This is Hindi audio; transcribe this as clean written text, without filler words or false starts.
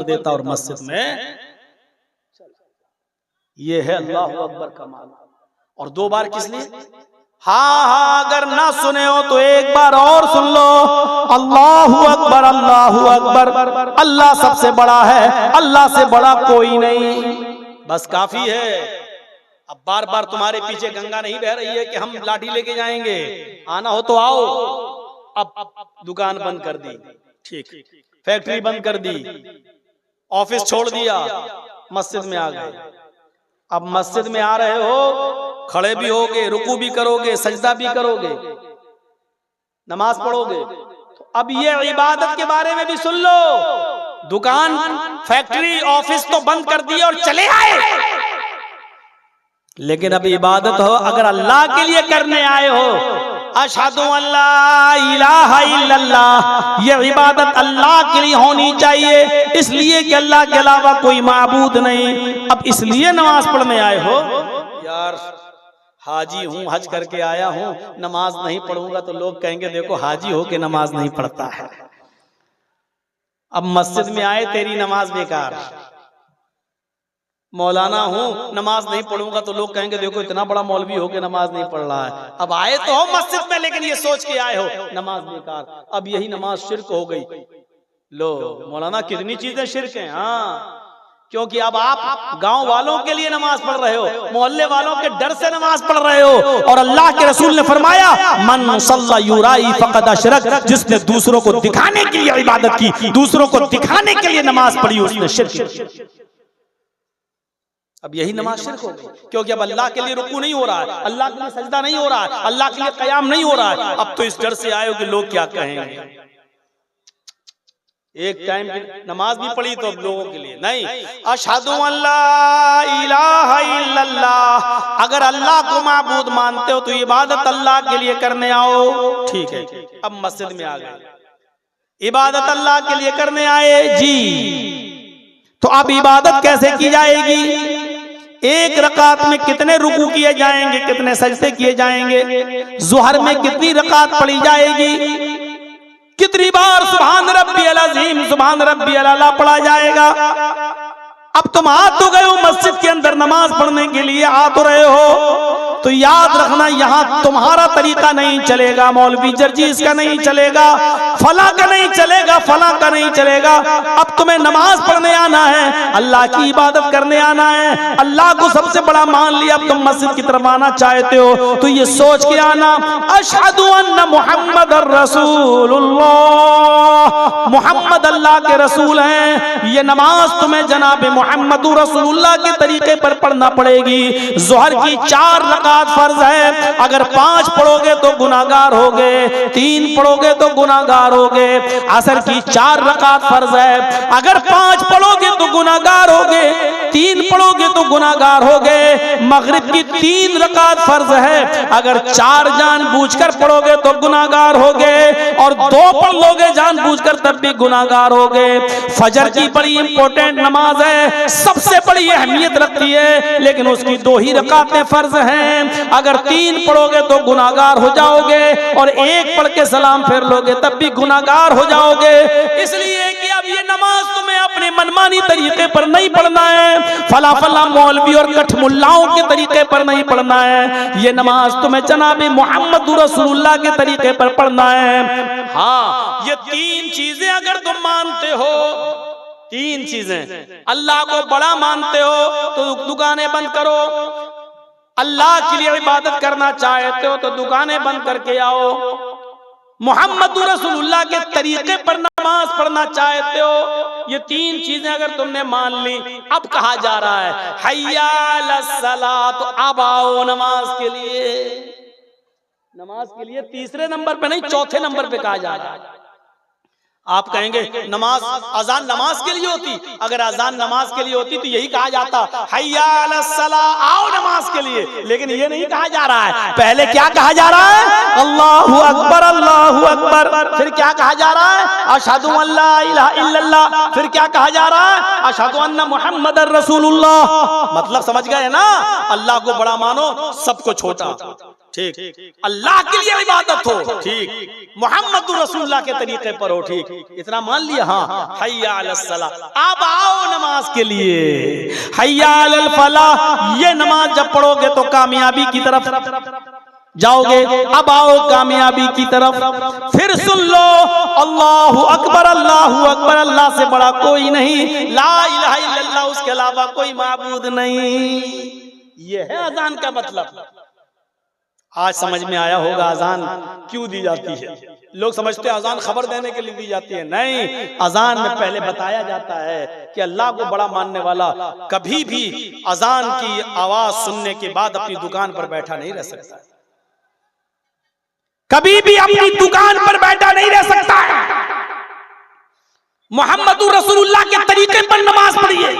कर देता और मस्जिद में। ये है अल्लाह अकबर का माल। और 2 बार किस लिए? हाँ, अगर ना सुने हो तो एक बार और सुन लो। अल्लाहु अकबर, अल्लाहु अकबर, अल्लाह सबसे बड़ा है, अल्लाह से बड़ा कोई नहीं, बस काफी है। अब बार बार तुम्हारे पीछे गंगा नहीं बह रही है कि हम लाठी लेके जाएंगे, आना हो तो आओ। अब दुकान बंद कर दी, ठीक, फैक्ट्री बंद कर दी, ऑफिस छोड़ दिया, मस्जिद में आ गए। अब मस्जिद में आ रहे हो, खड़े भी होगे, रुकू भी करोगे, सजदा भी करोगे, नमाज पढ़ोगे, तो अब ये इबादत के बारे में भी सुन लो। दुकान, फैक्ट्री, ऑफिस तो बंद कर दिए और चले आए, लेकिन अब इबादत हो, अगर अल्लाह के लिए करने आए हो, अशहदु अल्ला इलाहा इल्लल्लाह, ये इबादत अल्लाह के लिए होनी चाहिए, इसलिए कि अल्लाह के अलावा कोई माबूद नहीं। अब इसलिए नमाज पढ़ने आए हो। यार हाजी हूँ, हज करके आया हूँ, नमाज नहीं पढ़ूंगा तो लोग कहेंगे देखो हाजी हो के नमाज नहीं पढ़ता है। अब मस्जिद में आए, तेरी नमाज बेकार। मौलाना हूँ, नमाज नहीं पढ़ूंगा तो लोग कहेंगे देखो इतना बड़ा मौलवी हो के नमाज नहीं पढ़ रहा है। अब आए तो हो मस्जिद में, लेकिन ये सोच के आए हो नमाज बेकार। अब यही नमाज शिर्क हो गई। लो मौलाना कितनी चीजें शिर्क हैं। हाँ, क्योंकि अब आप गांव वालों के लिए नमाज पढ़ रहे हो, मोहल्ले वालों के डर से नमाज पढ़ रहे हो। और अल्लाह के रसूल ने फरमाया मन सल्ला युराई फक़द अशरक, जिसने दूसरों को दिखाने के लिए इबादत की, दूसरों को दिखाने के लिए नमाज पढ़ी, उसने शिर्क। अब यही नमाज शिर्क हो गई, क्योंकि अब अल्लाह के लिए रुकू नहीं हो रहा है, अल्लाह के लिए सजदा नहीं हो रहा है, अल्लाह के लिए क़याम नहीं हो रहा है। अब तो इस डर से आए हो कि लोग क्या कहेंगे। एक टाइम की नमाज भी पढ़ी तो लोगों के लिए नहीं। अशहदु अल्ला इलाहा इल्लल्लाह, अगर अल्लाह को माबूद मानते हो तो इबादत अल्लाह के लिए करने आओ, ठीक है। अब मस्जिद में आ गए, इबादत अल्लाह के लिए करने आए जी, तो अब इबादत कैसे की जाएगी? एक रकात में कितने रुकू किए जाएंगे, कितने सजदे किए जाएंगे? ज़ुहर में कितनी रकात पढ़ी जाएगी? कितनी बार सुभान रब्बियल अज़ीम, सुभान रब्बियल आला पढ़ा जाएगा? अब तुम आ तो गए हो मस्जिद के अंदर नमाज पढ़ने के लिए, आ तो रहे हो, तो याद रखना यहाँ तुम्हारा तरीका नहीं चलेगा, मौलवी जर्जीस का नहीं चलेगा, फला का नहीं चलेगा, फला का नहीं चलेगा। अब तुम्हें नमाज पढ़ने आना है, अल्लाह की इबादत करने आना है, अल्लाह को सबसे बड़ा मान लिया। अब तुम मस्जिद की तरफ आना चाहते हो तो ये सोच के आना अशहदु अन्ना मुहम्मदर रसूलुल्लाह, मुहम्मद अल्लाह के रसूल हैं। ये नमाज तुम्हें जनाब मुहम्मद रसूलुल्लाह के तरीके पर पढ़ना पड़ेगी। ज़ुहर की 4 रकात फर्ज है, अगर 5 पढ़ोगे तो गुनाहगार होगे, 3 पढ़ोगे तो गुनाहगार होगे। असर की 4 रकात फर्ज है, अगर 5 पढ़ोगे तो गुनाहगार होगे, 3 पढ़ोगे तो गुनाहगार होगे। मगरिब की 3 रकात फर्ज है, अगर 4 जानबूझकर पढ़ोगे तो गुनाहगार होगे, और 2 पढ़ लोगे जानबूझकर तब भी गुनाहगार होगे। फजर की बड़ी इंपॉर्टेंट नमाज है, सबसे बड़ी अहमियत रखती है, लेकिन उसकी 2 ही रकातें फर्ज हैं। अगर 3 पढ़ोगे तो गुनाहगार हो जाओगे, और 1 पढ़ के सलाम फेर लोगे तब भी गुनाहगार हो जाओगे। इसलिए कि अब ये नमाज तुम्हें अपने मनमानी तरीके पर नहीं पढ़ना है, फला फला मौलवी और कठमुल्लाओं के तरीके पर नहीं पढ़ना है। ये नमाज तुम्हें जनाब मुहम्मद रसूलुल्लाह के तरीके पर पढ़ना है। हाँ, ये 3 चीजें अगर तुम मानते हो, 3 चीजें, अल्लाह को बड़ा मानते हो तो दुकानें बंद करो, अल्लाह के लिए इबादत करना चाहते हो तो दुकानें बंद करके आओ, मुहम्मद रसूलुल्लाह के तरीके पर नमाज पढ़ना चाहते हो, ये 3 चीजें अगर तुमने मान ली, अब कहा जा रहा है हय्या अलस्सलाह, तो अब आओ नमाज के लिए। नमाज के लिए 3रे नंबर पे नहीं, 4थे नंबर पे कहा जा रहा है। आप कहेंगे नमाज, अजान नमाज के लिए होती, अगर अजान नमाज के लिए होती तो यही कहा जाता हय्या अलस्सलाह, आओ नमाज के लिए, लेकिन ये नहीं कहा जा रहा है। पहले क्या कहा जा रहा है? अल्लाहु अकबर, अल्लाहु अकबर। फिर क्या कहा जा रहा है? अशहदु अल्ला इलाहा इल्लल्लाह। फिर क्या कहा जा रहा है? अशहदु अन्ना मुहम्मदर रसूलुल्लाह। मतलब समझ गए ना? अल्लाह को बड़ा मानो, सबको छोटा। ठीक, अल्लाह के लिए इबादत हो, ठीक, मोहम्मद रसूलुल्लाह के तरीके पर हो, ठीक, इतना मान लिया। हाँ, हय्या अलस सलाह, अब आओ नमाज के लिए, हय्या अलल फलाह, ये नमाज जब पढ़ोगे तो कामयाबी की तरफ जाओगे। अब आओ कामयाबी की तरफ, फिर सुन लो, अल्लाहु अकबर, अल्लाहु अकबर, अल्लाह से बड़ा कोई नहीं, ला इलाहा इल्लल्लाह, उसके अलावा कोई माबूद नहीं। ये है अजान का मतलब। आज समझ में आया होगा अजान क्यों दी जाती है। लोग समझते हैं अजान खबर देने के लिए दी जाती है, नहीं, अजान में पहले बताया जाता है कि अल्लाह को बड़ा मानने वाला कभी भी अजान की आवाज सुनने के बाद अपनी दुकान पर बैठा नहीं रह सकता, कभी भी अपनी दुकान पर बैठा नहीं रह सकता है। मोहम्मद रसूलुल्लाह के तरीके पर नमाज पढ़िए,